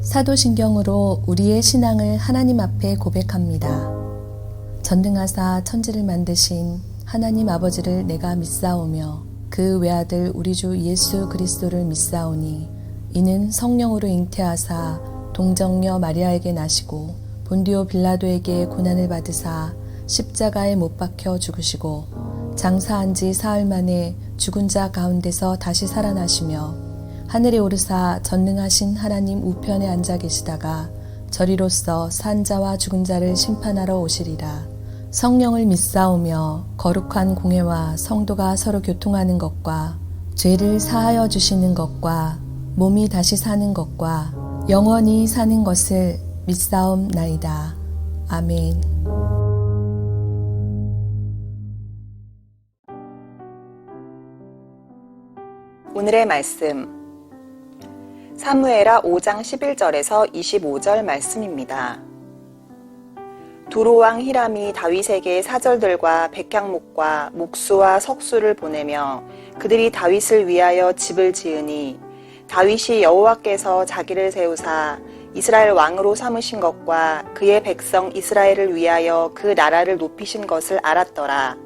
사도신경으로 우리의 신앙을 하나님 앞에 고백합니다. 전능하사 천지를 만드신 하나님 아버지를 내가 믿사오며 그 외아들 우리 주 예수 그리스도를 믿사오니 이는 성령으로 잉태하사 동정녀 마리아에게 나시고 본디오 빌라도에게 고난을 받으사 십자가에 못 박혀 죽으시고 장사한 지 사흘 만에 죽은 자 가운데서 다시 살아나시며 하늘에 오르사 전능하신 하나님 우편에 앉아 계시다가 저리로서 산 자와 죽은 자를 심판하러 오시리라. 성령을 믿사오며 거룩한 공회와 성도가 서로 교통하는 것과 죄를 사하여 주시는 것과 몸이 다시 사는 것과 영원히 사는 것을 믿사옵나이다. 아멘. 오늘의 말씀 사무엘하 5장 11절에서 25절 말씀입니다. 두로왕 히람이 다윗에게 사절들과 백향목과 목수와 석수를 보내며 그들이 다윗을 위하여 집을 지으니 다윗이 여호와께서 자기를 세우사 이스라엘 왕으로 삼으신 것과 그의 백성 이스라엘을 위하여 그 나라를 높이신 것을 알았더라.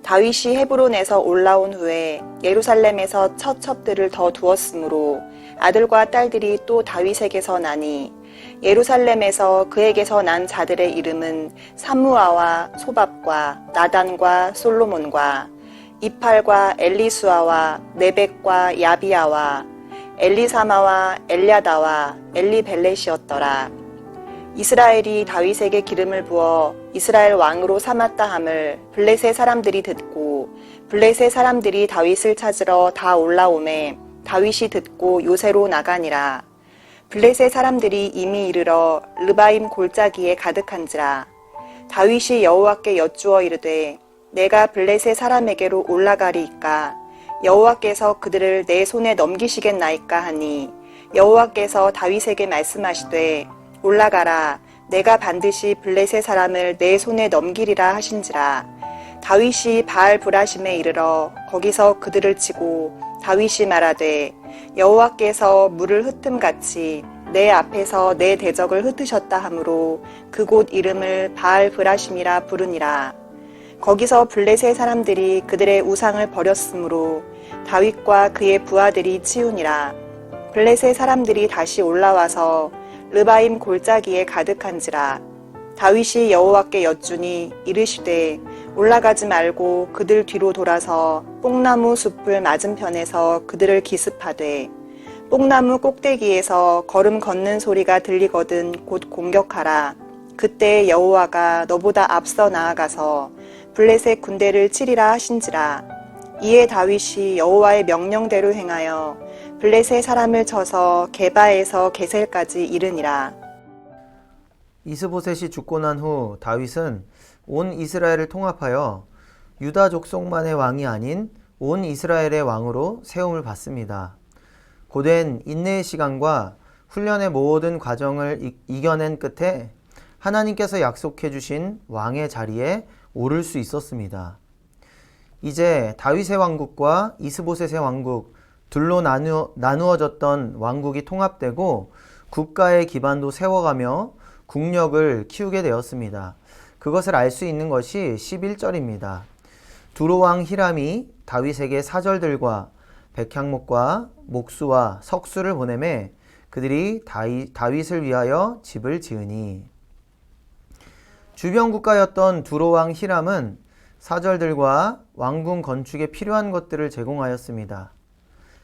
다윗이 헤브론에서 올라온 후에 예루살렘에서 첫 첩들을 더 두었으므로 아들과 딸들이 또 다윗에게서 나니 예루살렘에서 그에게서 난 자들의 이름은 삼무아와 소밥과 나단과 솔로몬과 이팔과 엘리수아와 네벡과 야비아와 엘리사마와 엘랴다와 엘리벨렛이었더라. 이스라엘이 다윗에게 기름을 부어 이스라엘 왕으로 삼았다 함을 블레셋 사람들이 듣고 블레셋 사람들이 다윗을 찾으러 다 올라오매 다윗이 듣고 요새로 나가니라. 블레셋 사람들이 이미 이르러 르바임 골짜기에 가득한지라. 다윗이 여호와께 여쭈어 이르되 내가 블레셋 사람에게로 올라가리이까 여호와께서 그들을 내 손에 넘기시겠나이까 하니 여호와께서 다윗에게 말씀하시되 올라가라 내가 반드시 블레셋 사람을 내 손에 넘기리라 하신지라. 다윗이 바알 브라심에 이르러 거기서 그들을 치고 다윗이 말하되 여호와께서 물을 흩음같이 내 앞에서 내 대적을 흩으셨다 하므로 그곳 이름을 바알 브라심이라 부르니라. 거기서 블레셋 사람들이 그들의 우상을 버렸으므로 다윗과 그의 부하들이 치우니라. 블레셋 사람들이 다시 올라와서 르바임 골짜기에 가득한지라. 다윗이 여호와께 여쭈니 이르시되 올라가지 말고 그들 뒤로 돌아서 뽕나무 숲을 맞은편에서 그들을 기습하되 뽕나무 꼭대기에서 걸음 걷는 소리가 들리거든 곧 공격하라. 그때 여호와가 너보다 앞서 나아가서 블레셋 군대를 치리라 하신지라. 이에 다윗이 여호와의 명령대로 행하여 블레셋 사람을 쳐서 게바에서 게셀까지 이르니라. 이스보셋이 죽고 난 후 다윗은 온 이스라엘을 통합하여 유다 족속만의 왕이 아닌 온 이스라엘의 왕으로 세움을 받습니다. 고된 인내의 시간과 훈련의 모든 과정을 이겨낸 끝에 하나님께서 약속해 주신 왕의 자리에 오를 수 있었습니다. 이제 다윗의 왕국과 이스보셋의 왕국 둘로 나누어졌던 왕국이 통합되고 국가의 기반도 세워가며 국력을 키우게 되었습니다. 그것을 알 수 있는 것이 11절입니다. 두로왕 히람이 다윗에게 사절들과 백향목과 목수와 석수를 보내매 그들이 다윗을 위하여 집을 지으니. 주변 국가였던 두로왕 히람은 사절들과 왕궁 건축에 필요한 것들을 제공하였습니다.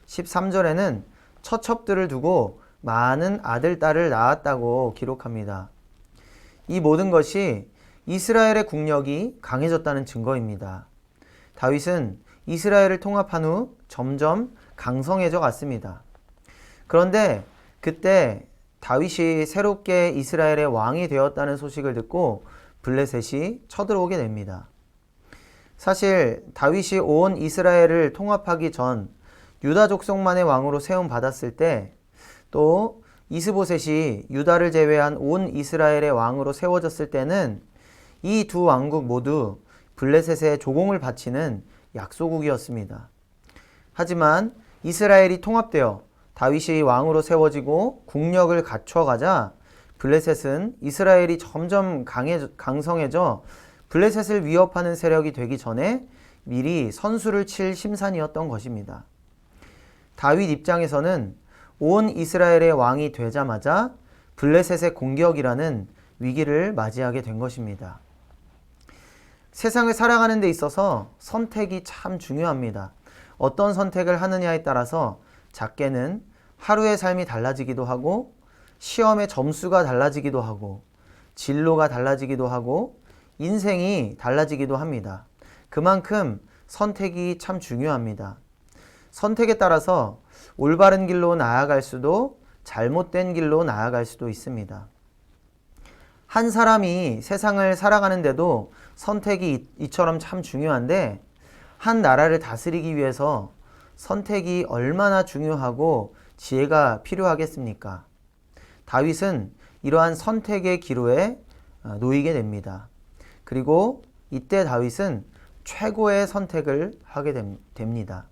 13절에는 처첩들을 두고 많은 아들, 딸을 낳았다고 기록합니다. 이 모든 것이 이스라엘의 국력이 강해졌다는 증거입니다. 다윗은 이스라엘을 통합한 후 점점 강성해져 갔습니다. 그런데 그때 다윗이 새롭게 이스라엘의 왕이 되었다는 소식을 듣고 블레셋이 쳐들어오게 됩니다. 사실 다윗이 온 이스라엘을 통합하기 전 유다 족속만의 왕으로 세움 받았을 때 또 이스보셋이 유다를 제외한 온 이스라엘의 왕으로 세워졌을 때는 이 두 왕국 모두 블레셋에 조공을 바치는 약소국이었습니다. 하지만 이스라엘이 통합되어 다윗이 왕으로 세워지고 국력을 갖춰가자 블레셋은 이스라엘이 점점 강성해져 블레셋을 위협하는 세력이 되기 전에 미리 선수를 칠 심산이었던 것입니다. 다윗 입장에서는 온 이스라엘의 왕이 되자마자 블레셋의 공격이라는 위기를 맞이하게 된 것입니다. 세상을 살아가는 데 있어서 선택이 참 중요합니다. 어떤 선택을 하느냐에 따라서 작게는 하루의 삶이 달라지기도 하고 시험의 점수가 달라지기도 하고 진로가 달라지기도 하고 인생이 달라지기도 합니다. 그만큼 선택이 참 중요합니다. 선택에 따라서 올바른 길로 나아갈 수도 잘못된 길로 나아갈 수도 있습니다. 한 사람이 세상을 살아가는데도 선택이 이처럼 참 중요한데 한 나라를 다스리기 위해서 선택이 얼마나 중요하고 지혜가 필요하겠습니까? 다윗은 이러한 선택의 기로에 놓이게 됩니다. 그리고 이때 다윗은 최고의 선택을 하게 됩니다.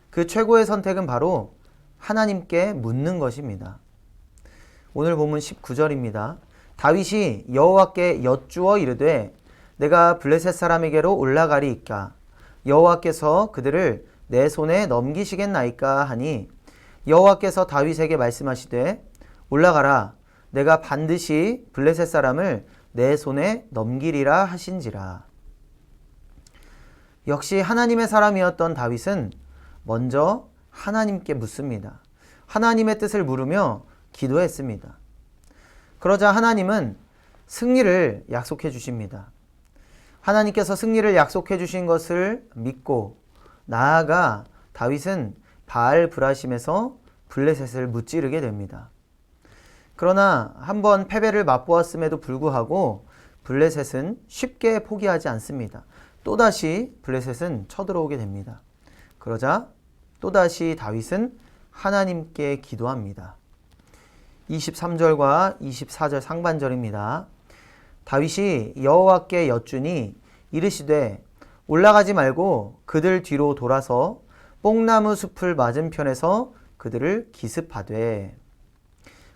그 최고의 선택은 바로 하나님께 묻는 것입니다. 오늘 본문 19절입니다. 다윗이 여호와께 여쭈어 이르되 내가 블레셋 사람에게로 올라가리이까 여호와께서 그들을 내 손에 넘기시겠나이까 하니 여호와께서 다윗에게 말씀하시되 올라가라 내가 반드시 블레셋 사람을 내 손에 넘기리라 하신지라. 역시 하나님의 사람이었던 다윗은 먼저 하나님께 묻습니다. 하나님의 뜻을 물으며 기도했습니다. 그러자 하나님은 승리를 약속해 주십니다. 하나님께서 승리를 약속해 주신 것을 믿고 나아가 다윗은 바알 브라심에서 블레셋을 무찌르게 됩니다. 그러나 한번 패배를 맛보았음에도 불구하고 블레셋은 쉽게 포기하지 않습니다. 또다시 블레셋은 쳐들어오게 됩니다. 그러자 또다시 다윗은 하나님께 기도합니다. 23절과 24절 상반절입니다. 다윗이 여호와께 여쭈니 이르시되 올라가지 말고 그들 뒤로 돌아서 뽕나무 숲을 맞은편에서 그들을 기습하되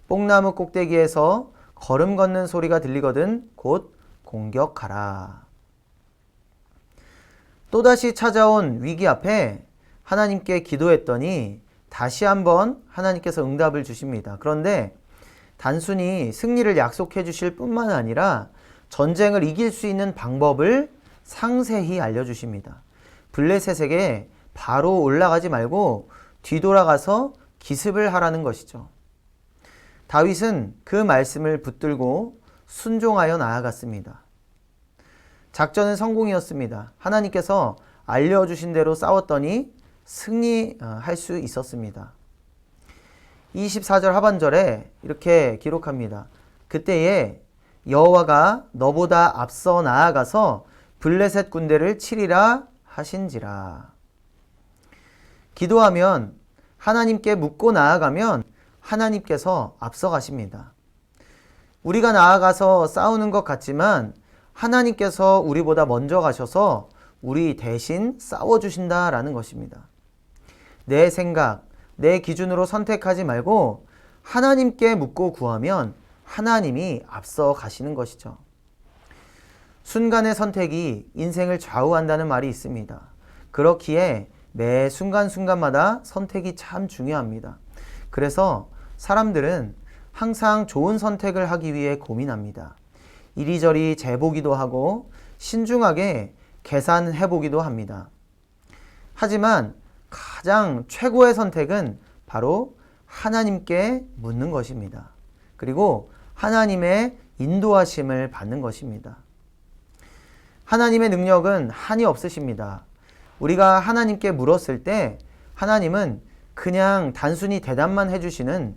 뽕나무 꼭대기에서 걸음 걷는 소리가 들리거든 곧 공격하라. 또다시 찾아온 위기 앞에 하나님께 기도했더니 다시 한번 하나님께서 응답을 주십니다. 그런데 단순히 승리를 약속해 주실 뿐만 아니라 전쟁을 이길 수 있는 방법을 상세히 알려주십니다. 블레셋에게 바로 올라가지 말고 뒤돌아가서 기습을 하라는 것이죠. 다윗은 그 말씀을 붙들고 순종하여 나아갔습니다. 작전은 성공이었습니다. 하나님께서 알려주신 대로 싸웠더니 승리할 수 있었습니다. 24절 하반절에 이렇게 기록합니다. 그때에 여호와가 너보다 앞서 나아가서 블레셋 군대를 치리라 하신지라. 기도하면 하나님께 묻고 나아가면 하나님께서 앞서 가십니다. 우리가 나아가서 싸우는 것 같지만 하나님께서 우리보다 먼저 가셔서 우리 대신 싸워주신다라는 것입니다. 내 생각, 내 기준으로 선택하지 말고 하나님께 묻고 구하면 하나님이 앞서 가시는 것이죠. 순간의 선택이 인생을 좌우한다는 말이 있습니다. 그렇기에 매 순간순간마다 선택이 참 중요합니다. 그래서 사람들은 항상 좋은 선택을 하기 위해 고민합니다. 이리저리 재보기도 하고 신중하게 계산해보기도 합니다. 하지만 가장 최고의 선택은 바로 하나님께 묻는 것입니다. 그리고 하나님의 인도하심을 받는 것입니다. 하나님의 능력은 한이 없으십니다. 우리가 하나님께 물었을 때 하나님은 그냥 단순히 대답만 해주시는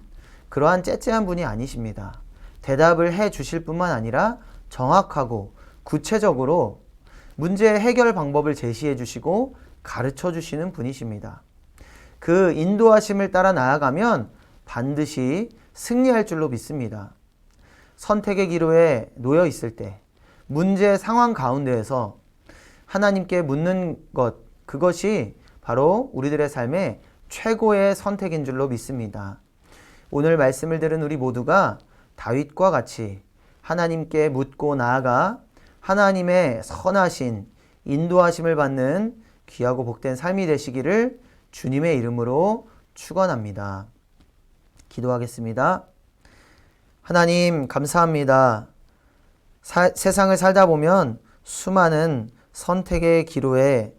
그러한 째째한 분이 아니십니다. 대답을 해주실 뿐만 아니라 정확하고 구체적으로 문제의 해결 방법을 제시해 주시고 가르쳐 주시는 분이십니다. 그 인도하심을 따라 나아가면 반드시 승리할 줄로 믿습니다. 선택의 기로에 놓여 있을 때 문제 상황 가운데에서 하나님께 묻는 것, 그것이 바로 우리들의 삶의 최고의 선택인 줄로 믿습니다. 오늘 말씀을 들은 우리 모두가 다윗과 같이 하나님께 묻고 나아가 하나님의 선하신 인도하심을 받는 귀하고 복된 삶이 되시기를 주님의 이름으로 축원합니다. 기도하겠습니다. 하나님 감사합니다. 세상을 살다 보면 수많은 선택의 기로에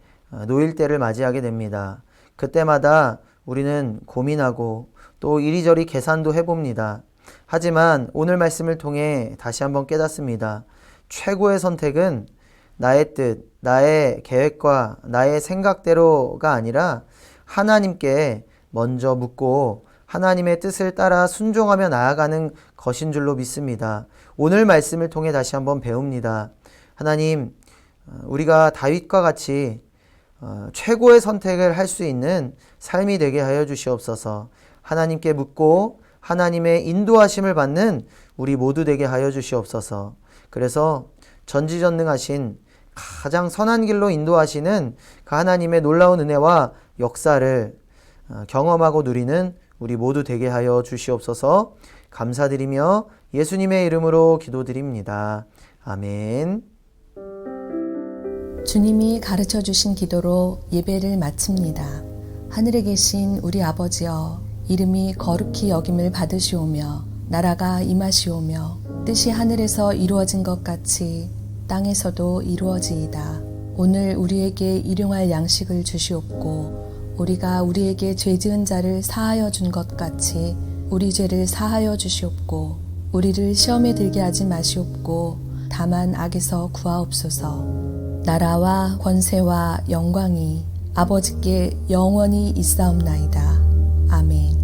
놓일 때를 맞이하게 됩니다. 그때마다 우리는 고민하고 또 이리저리 계산도 해봅니다. 하지만 오늘 말씀을 통해 다시 한번 깨닫습니다. 최고의 선택은 나의 뜻, 나의 계획과 나의 생각대로가 아니라 하나님께 먼저 묻고 하나님의 뜻을 따라 순종하며 나아가는 것인 줄로 믿습니다. 오늘 말씀을 통해 다시 한번 배웁니다. 하나님, 우리가 다윗과 같이 최고의 선택을 할 수 있는 삶이 되게 하여 주시옵소서. 하나님께 묻고 하나님의 인도하심을 받는 우리 모두 되게 하여 주시옵소서. 그래서 전지전능하신 가장 선한 길로 인도하시는 그 하나님의 놀라운 은혜와 역사를 경험하고 누리는 우리 모두 되게 하여 주시옵소서. 감사드리며 예수님의 이름으로 기도드립니다. 아멘. 주님이 가르쳐 주신 기도로 예배를 마칩니다. 하늘에 계신 우리 아버지여, 이름이 거룩히 여김을 받으시오며 나라가 임하시오며 뜻이 하늘에서 이루어진 것 같이 땅에서도 이루어지이다. 오늘 우리에게 일용할 양식을 주시옵고 우리가 우리에게 죄 지은 자를 사하여 준 것 같이 우리 죄를 사하여 주시옵고 우리를 시험에 들게 하지 마시옵고 다만 악에서 구하옵소서. 나라와 권세와 영광이 아버지께 영원히 있사옵나이다. 아멘.